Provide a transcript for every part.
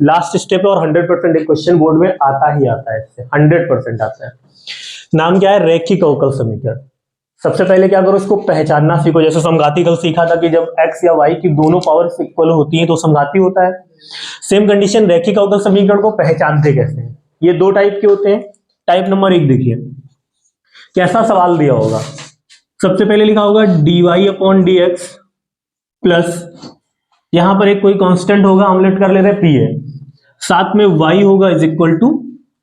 Last step है और 100% एक क्वेश्चन बोर्ड में आता ही आता है, इससे 100% आता है। नाम क्या है? रैखिक अवकल समीकरण। सबसे पहले क्या करो, इसको पहचानना सीखो। जैसे समघाती कल सीखा था कि जब x या y की दोनों पावर्स इक्वल होती हैं तो समघाती होता है। सेम कंडीशन रैखिक अवकल समीकरण को पहचानते कैसे हैं? ये दो टाइप के होते हैं। टाइप नंबर 1 देखिए, कैसा सवाल दिया होगा। सबसे पहले लिखा होगा dy/dx प्लस, यहां पर एक कोई कांस्टेंट होगा, हम लेट कर ले रहे p है, साथ में y होगा इज इक्वल टू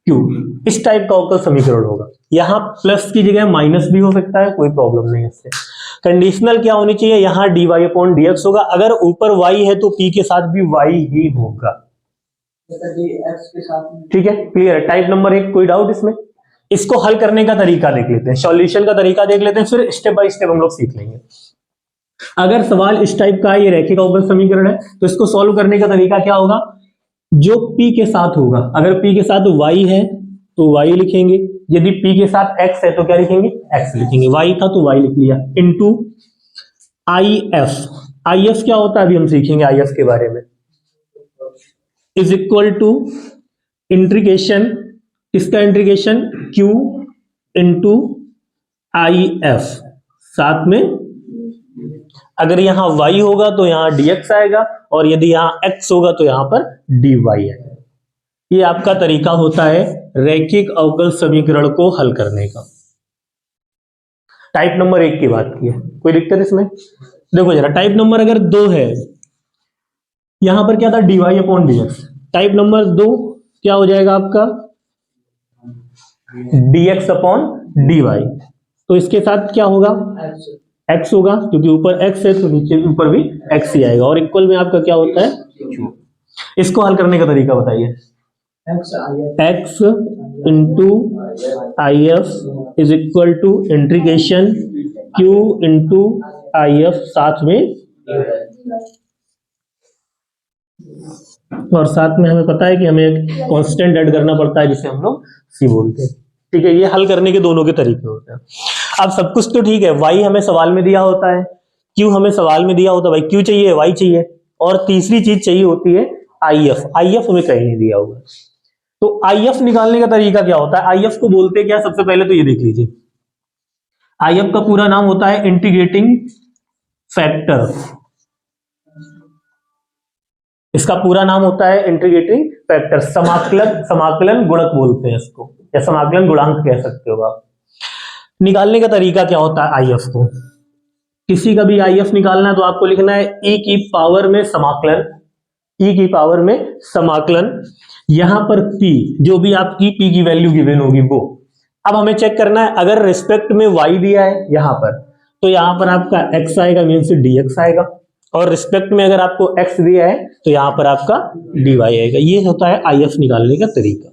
q। इस टाइप का अवकल समीकरण होगा। यहां प्लस की जगह माइनस भी हो सकता है, कोई प्रॉब्लम नहीं है इससे। कंडीशनल क्या होनी चाहिए? यहां dy/dx होगा, अगर ऊपर y है तो p के साथ भी y ही होगा। ठीक है, क्लियर है? टाइप नंबर 1 कोई डाउट इसमें? इसको हल करने का तरीका देख लेते हैं, सॉल्यूशन का तरीका देख लेते हैं, फिर स्टेप बाय स्टेप हम लोग सीख लेंगे। अगर सवाल इस टाइप का है, ये रैखिक अवकल समीकरण है, तो इसको सॉल्व करने का तरीका क्या होगा? जो p के साथ होगा, अगर p के साथ y है तो y लिखेंगे, यदि p के साथ x है तो क्या लिखेंगे? x लिखेंगे। y था तो y लिख लिया, इनटू if। if क्या होता है अभी हम सीखेंगे if के बारे में। इज इक्वल टू इंटीग्रेशन, किसका इंटीग्रेशन? q इंटू if, साथ में अगर यहां y होगा तो यहां dx आएगा, और यदि यहां x होगा तो यहां पर dy आएगा। ये आपका तरीका होता है रैखिक अवकल समीकरण को हल करने का। टाइप नंबर 1 की बात की है, कोई दिक्कत इसमें? देखो जरा, टाइप नंबर अगर 2 है, यहां पर क्या था? dy/dx। टाइप नंबर 2 क्या हो जाएगा आपका? dx/dy। तो इसके साथ क्या होगा? x होगा, क्योंकि ऊपर x है तो नीचे ऊपर भी x ही आएगा, और इक्वल में आपका क्या होता है? q। इसको हल करने का तरीका बताइए। x into if is equal to integration q into if, साथ में, और साथ में हमें पता है कि हमें एक कांस्टेंट ऐड करना पड़ता है जिसे हम लोग c बोलते हैं। ठीक है, ये हल करने के दोनों के तरीके होते हैं। अब सब कुछ तो ठीक है, y हमें सवाल में दिया होता है, q हमें सवाल में दिया होता है, भाई q चाहिए, y चाहिए, और तीसरी चीज चाहिए होती है if हमें कहीं नहीं दिया हुआ। तो if निकालने का तरीका क्या होता है? if को बोलते क्या? सबसे पहले तो ये देख लीजिए, if का पूरा नाम होता है इंटीग्रेटिंग फैक्टर। इसका पूरा नाम होता है इंटीग्रेटिंग फैक्टर, समाकलन गुणक बोलते हैं इसको, या समाकलन गुणांक कह सकते हो आप। निकालने का तरीका क्या होता है if को? किसी का भी if निकालना है तो आपको लिखना है e की पावर में समाकलन, e की पावर में समाकलन, यहां पर p, जो भी आपकी p की वैल्यू गिवन होगी वो। अब हमें चेक करना है, अगर रिस्पेक्ट में y दिया है यहां पर, तो यहां पर आपका x आएगा, मीन्स dx आएगा, और रिस्पेक्ट में अगर आपको x दिया है तो यहां पर आपका dy आएगा। ये होता है if निकालने का तरीका।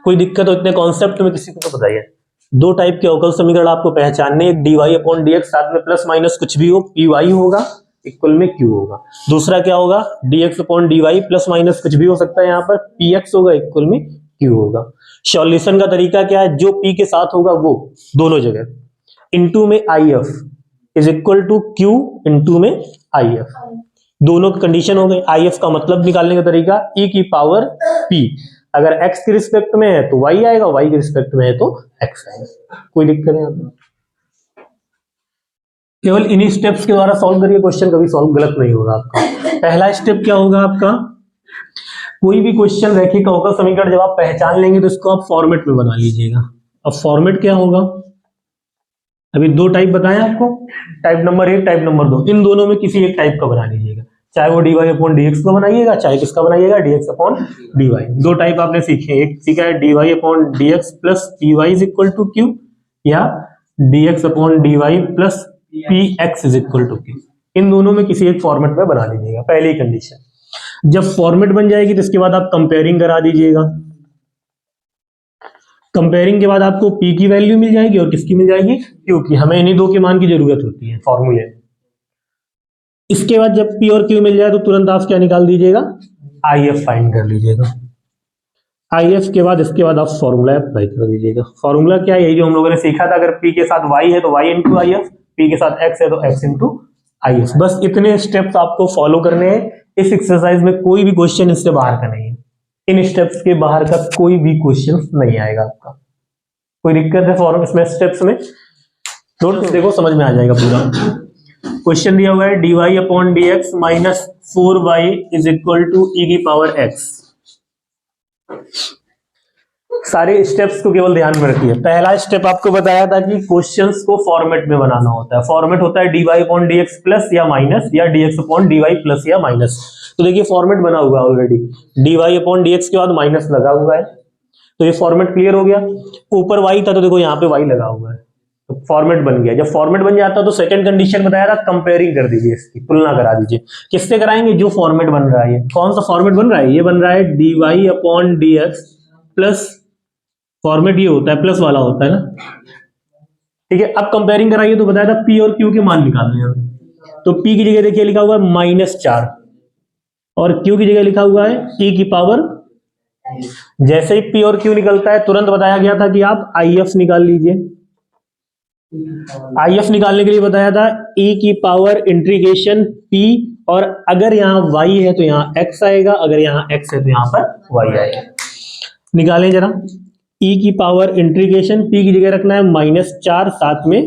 कोई दिक्कत हो इतने कॉन्सेप्ट में किसी को तो बताइए। दो टाइप के अवकल समीकरण आपको पहचानने, एक dy/dx, साथ में प्लस माइनस कुछ भी हो, py होगा, इक्वल में q होगा। दूसरा क्या होगा? dx/dy, प्लस माइनस कुछ भी हो सकता है, यहाँ पर px होगा, इक्वल में q होगा। सॉल्यूशन का तरीका क्या है? जो p के साथ होगा वो दोनों जगह, इनटू में if is equal to q into में if, दोनों की कंडीशन हो गई। if का मतलब निकालने का तरीका e की पावर p, अगर x के रिस्पेक्ट में है तो y आएगा, y के रिस्पेक्ट में है तो x आएगा। कोई दिक्कत नहीं आपको? केवल इन्हीं स्टेप्स के द्वारा सॉल्व करिए, क्वेश्चन कभी सॉल्व गलत नहीं होगा आपका। पहला स्टेप क्या होगा आपका? कोई भी क्वेश्चन रैखिक अवकल समीकरण जब आप पहचान लेंगे तो इसको आप फॉर्मेट में बना लीजिएगा। अब फॉर्मेट क्या होगा? अभी दो टाइप बताएं आपको, टाइप नंबर 1, टाइप नंबर 2, इन दोनों में किसी एक टाइप का बना लीजिएगा, चाहे वो dy/dx का बनाइएगा, चाहे किसका बनाइएगा, dx/dy। दो टाइप आपने सीखे, एक सीखा है dy/dx plus py is equal to q, या dx/dy plus px is equal to q। इन दोनों में किसी एक फॉर्मेट में बना लीजिएगा, पहली कंडीशन। जब फॉर्मेट बन जाएगी तो इसके बाद आप कंपेयरिंग करा दीजिएगा। कंपेयरिंग के बाद आपको p की वैल्यू मिल जाएगी और किसकी मिल जाएगी? q की। हमें इन्हीं दो के मान की जरूरत होती है फॉर्मूले। इसके बाद जब p और q मिल जाए तो तुरंत आप क्या निकाल दीजिएगा? if फाइंड कर लीजिएगा। if के बाद इसके बाद आप फॉर्मूला अप्लाई कर दीजिएगा। फॉर्मूला क्या है? यही जो हम लोगों ने सीखा था, अगर p के साथ y है तो y इंटू if, p के साथ x है तो x इंटू if। बस इतने स्टेप्स आपको फॉलो करने हैं, इस एक्सरसाइज में कोई भी क्वेश्चन इससे बाहर का नहीं है, इन स्टेप्स के बाहर का कोई भी क्वेश्चन नहीं आएगा आपका। कोई दिक्कत है फॉर्म इसमें स्टेप्स में? नोट देखो समझ में आ जाएगा पूरा। क्वेश्चन दिया हुआ है dy upon dx minus 4y is equal to e की पावर x। सारे स्टेप्स को केवल ध्यान में रखिए। पहला स्टेप आपको बताया था कि क्वेश्चंस को फॉर्मेट में बनाना होता है। फॉर्मेट होता है dy अपॉन dx प्लस या माइनस या dx अपॉन dy प्लस या माइनस। तो देखिए फॉर्मेट बना हुआ है ऑलरेडी, dy अपॉन dx के बाद माइनस लगा हुआ है, तो ये फॉर्मेट क्लियर हो गया। ऊपर y था तो देखो यहाँ पे y लगा हुआ है, तो फॉर्मेट बन गया। जब फॉर्मेट बन जाता है तो सेकंड कंडीशन बताया था कंपेयरिंग कर दीजिए, इसकी तुलना करा दीजिए। किससे कराएंगे? जो फॉर्मेट बन रहा है। कौन सा फॉर्मेट बन रहा है? ये बन रहा है dy upon dx plus, format ये होता है प्लस वाला होता है ना, ठीक है। अब कंपेयरिंग कराइए तो बताया था p और q के मान निकालने हैं, तो p की जगह देखिए लिखा हुआ है -4 और q की जगह लिखा हुआ है e की पावर। जैसे ही p और q निकलता है तुरंत बताया गया था कि आप if निकाल लीजिए। if निकालने के लिए बताया था e की पावर इंटीग्रेशन p, और अगर यहाँ y है तो यहाँ x आएगा, अगर यहाँ x है तो यहाँ पर y आएगा। निकालें जरा। e की पावर इंटीग्रेशन p की जगह रखना है -4, साथ में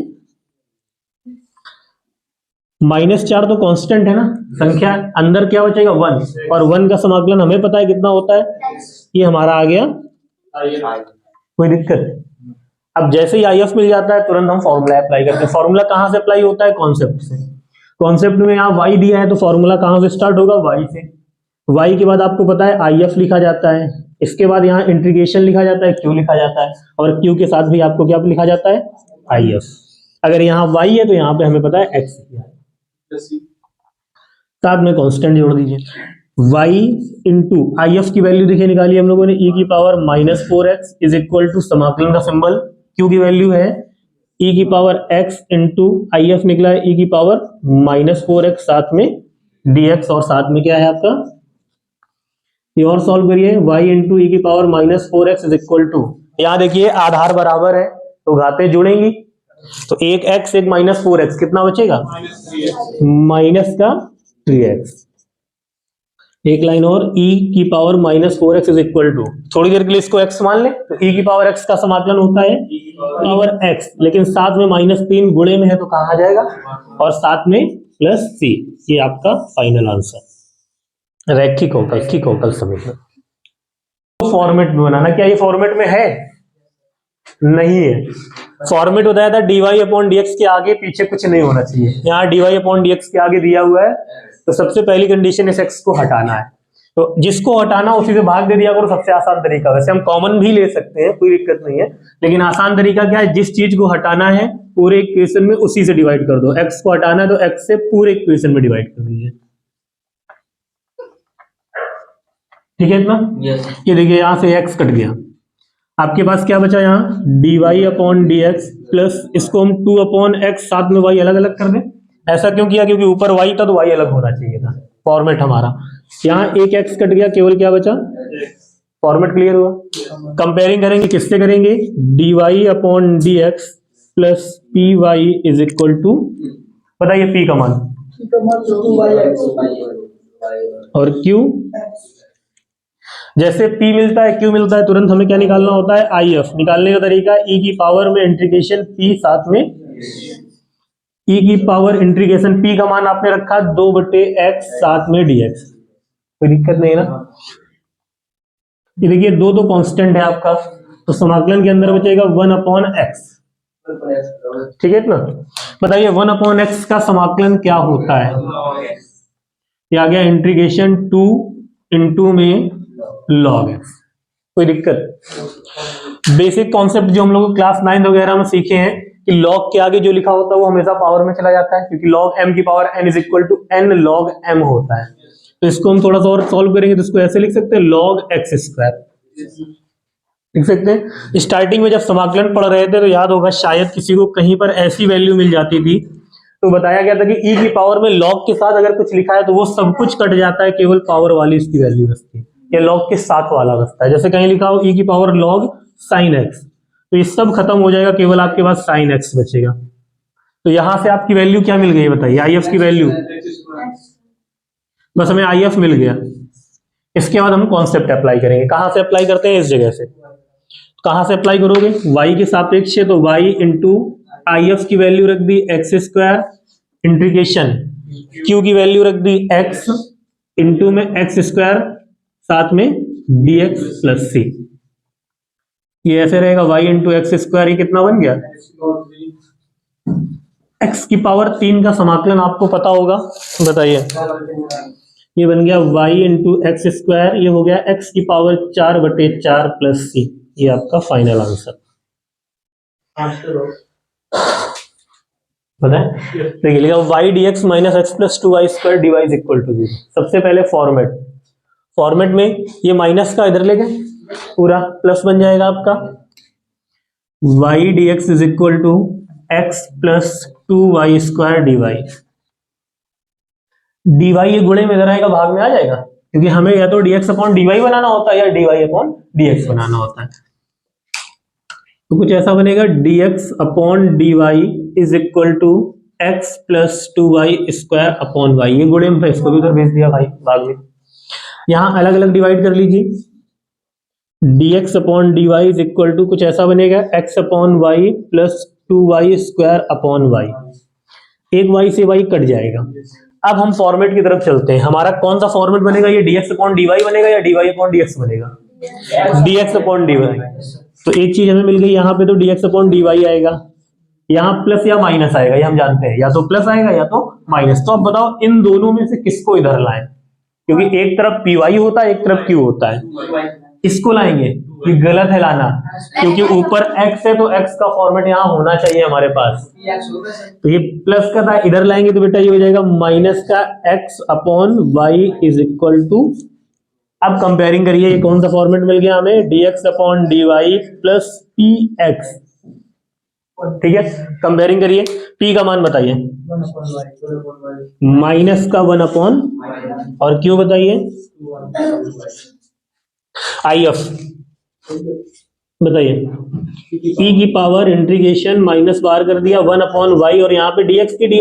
-4 तो कांस्टेंट है ना संख्या, अंदर क्या बचेगा 1, और 1 का समाकलन हमें पता है कितना होता है, ये हमारा आ गया। कोई दिक्कत? अब जैसे ही IF मिल जाता है तुरंत हम फॉर्मूला अप्लाई करते हैं। फॉर्मूला कहां से अप्लाई होता है? कॉन्सेप्ट से। कॉन्सेप्ट में यहाँ y दिया है तो फॉर्मूला कहां से स्टार्ट होगा? y से। y के बाद आपको पता है IF लिखा जाता है, इसके बाद यहाँ इंटीग्रेशन लिखा जाता है, q लिखा जाता है, और q के साथ भी आपको क्या लिखा जाता है? IF। अगर यहाँ y है तो यहाँ पे हमें पता है x, साथ में कांस्टेंट जोड़ दीजिए। y इंटू IF की वैल्यू देखिए निकाली हम लोगों ने, e की power -4x is equal to समाकलन का सिंबल q की वैल्यू है e की पावर x इंटू IF निकला है e की पावर -4x, साथ में dx, और साथ में क्या है आपका, ये और सॉल्व करिए। y इंटू ई की power -4x is equal to, यहाँ देखिए आधार बराबर है तो घातें जुड़ेंगी, तो एक x एक -4x कितना बचेगा? माइनस का 3x। एक लाइन और, e की power -4x is equal to, थोड़ी देर के लिए इसको x मान ले तो e की पावर x का समाकलन होता है पावर x, लेकिन साथ में -3 गुणे में है तो कहाँ आ जाएगा, और साथ में +c। ये आपका फाइनल आंसर रैखिक अवकल समीकरण। फॉर्मेट में बनाना, क्या ये फॉर्मेट में है? नहीं है। फॉर्मेट बताया था dy अपॉन dx के आगे पीछे कुछ नहीं होना चाहिए। यहाँ dy अपॉन dx के आगे दिया हुआ है तो सबसे पहली कंडीशन इस x को हटाना है, तो जिसको हटाना उसी से भाग दे दिया करो, सबसे आसान तरीका। वैसे हम कॉमन भी ले सकते हैं, कोई दिक्कत नहीं है, लेकिन आसान तरीका क्या है? जिस चीज को हटाना है पूरे इक्वेशन में उसी से डिवाइड कर दो। x को हटाना है तो x से पूरे इक्वेशन में डिवाइड कर दीजिए, ठीक है इतना? ये देखिए यहाँ से x कट गया, आपके पास क्या बचा यहाँ? dy अपॉन dx प्लस इसको हम 2 अपॉन x, साथ में y अलग अलग कर दें। ऐसा क्यों किया? क्योंकि ऊपर y था तो y अलग होना चाहिए था। फॉर्मेट हमारा यहाँ एक x कट गया, केवल क्या बचा? फॉर्मेट क्लियर हुआ। कंपेयरिंग करेंगे, किससे करेंगे? dy upon dx plus py is equal to, बताइए p का मान और q। जैसे p मिलता है q मिलता है तुरंत हमें क्या निकालना होता है? IF। निकालने का तरीका e की पावर में इंटीग्रेशन p, साथ में e की पावर इंटीग्रेशन p का मान आपने रखा 2/x, साथ में dx। कोई दिक्कत नहीं ना? ये देखिए दो कांस्टेंट है आपका, तो समाकलन के अंदर बचेगा 1 अपॉन x, ठीक है ना? बताइए 1 अपॉन x का समाकलन क्या होता है? ये आ गया इंटीग्रेशन 2 इंटू में log x। कोई दिक्कत? बेसिक कॉन्सेप्ट जो हम लोग क्लास 9 वगैरह में सीखे हैं कि log के आगे जो लिखा होता है वो हमेशा पावर में चला जाता है, क्योंकि log m की power n is equal to n log m होता है। तो इसको हम थोड़ा सा और सॉल्व करेंगे तो इसको ऐसे लिख सकते हैं log x स्क्वायर, लिख सकते हैं। स्टार्टिंग में जब समाकलन पढ़ रहे थे तो याद होगा शायद किसी को कहीं पर ऐसी वैल्यू मिल जाती थी, तो बताया गया था कि e की पावर में log के साथ अगर कुछ लिखा है तो वो सब कुछ कट जाता है, केवल पावर वाली इसकी वैल्यू बचती है, या log के साथ वाला बचता है। जैसे कहीं लिखा हो e की पावर log sin x, तो ये सब खत्म हो जाएगा, केवल आपके पास sin x बचेगा। तो यहां से आपकी वैल्यू क्या मिल गई बताइए? IF की वैल्यू बस हमें आई एफ मिल गया। इसके बाद हम कॉन्सेप्ट अप्लाई करेंगे। कहां से अप्लाई करते हैं? इस जगह से। कहां से अप्लाई करोगे? y के सापेक्ष है तो y इंटू आई एफ की वैल्यू रख दी एक्स स्क्वायर, इंटीग्रेशन q की वैल्यू रख दी x, इंटू में एक्स स्क्वायर, साथ में dx प्लस c। ये ऐसे रहेगा y इंटू एक्स स्क्वायर, ये कितना बन गया? x की पावर 3 का समाकलन आपको पता होगा, बताइए। ये बन गया y इंटू एक्स स्क्वायर, ये हो गया x की पावर 4/4 प्लस c। ये आपका फाइनल आंसर पता है। देखिए लिखा y dx minus x plus 2y square dy is equal to 0। सबसे पहले फॉर्मेट में ये माइनस का इधर ले गए, पूरा प्लस बन जाएगा आपका। y dx is equal to x plus 2y square dy। dy ये गुणे में इधर आएगा, भाग में आ जाएगा, क्योंकि हमें या तो dx अपॉन dy बनाना होता है या dy अपॉन dx बनाना होता है। तो कुछ ऐसा बनेगा dx upon dy is equal to x plus 2y square upon y। ये गुणे में, इसको भी उधर भेज दिया भाई भाग में। यहां अलग अलग डिवाइड कर लीजिए। dx upon dy is equal to कुछ ऐसा बनेगा x upon y plus 2y square upon y। एक y से y कट जाएगा। अब हम फॉर्मेट की तरफ चलते हैं। हमारा कौन सा फॉर्मेट बनेगा? ये dx अपॉन dy बनेगा या dy अपॉन dx बनेगा? dx upon dy। तो एक चीज हमें मिल गई, यहाँ पे तो dx अपॉन dy आएगा, यहाँ प्लस या माइनस आएगा, ये हम जानते हैं, या तो प्लस आएगा या तो माइनस। तो अब बताओ इन दोनों में से किसको इधर लाएं? क्योंकि एक तरफ py होता है, एक तरफ q होता है। इसको लाएंगे, ये गलत है लाना, क्योंकि ऊपर x है तो x का फॉर्मेट यहाँ होना चाहिए हमारे पास। तो ये प्लस का था, इधर लाएंगे तो बेटा ये हो जाएगा माइनस का x upon y is equal to. अब कंपेयरिंग करिए, ये कौन सा फॉर्मेट मिल गया हमें? dx upon dy plus px। ठीक है, कंपेयरिंग करिए। p का मान बताइए, माइनस का 1 अपॉन, और क्यों बताइए? आई एफ बताइए। p की पावर इंटीग्रेशन माइनस बाहर कर दिया 1 अपॉन y, और यहाँ पे dx की dy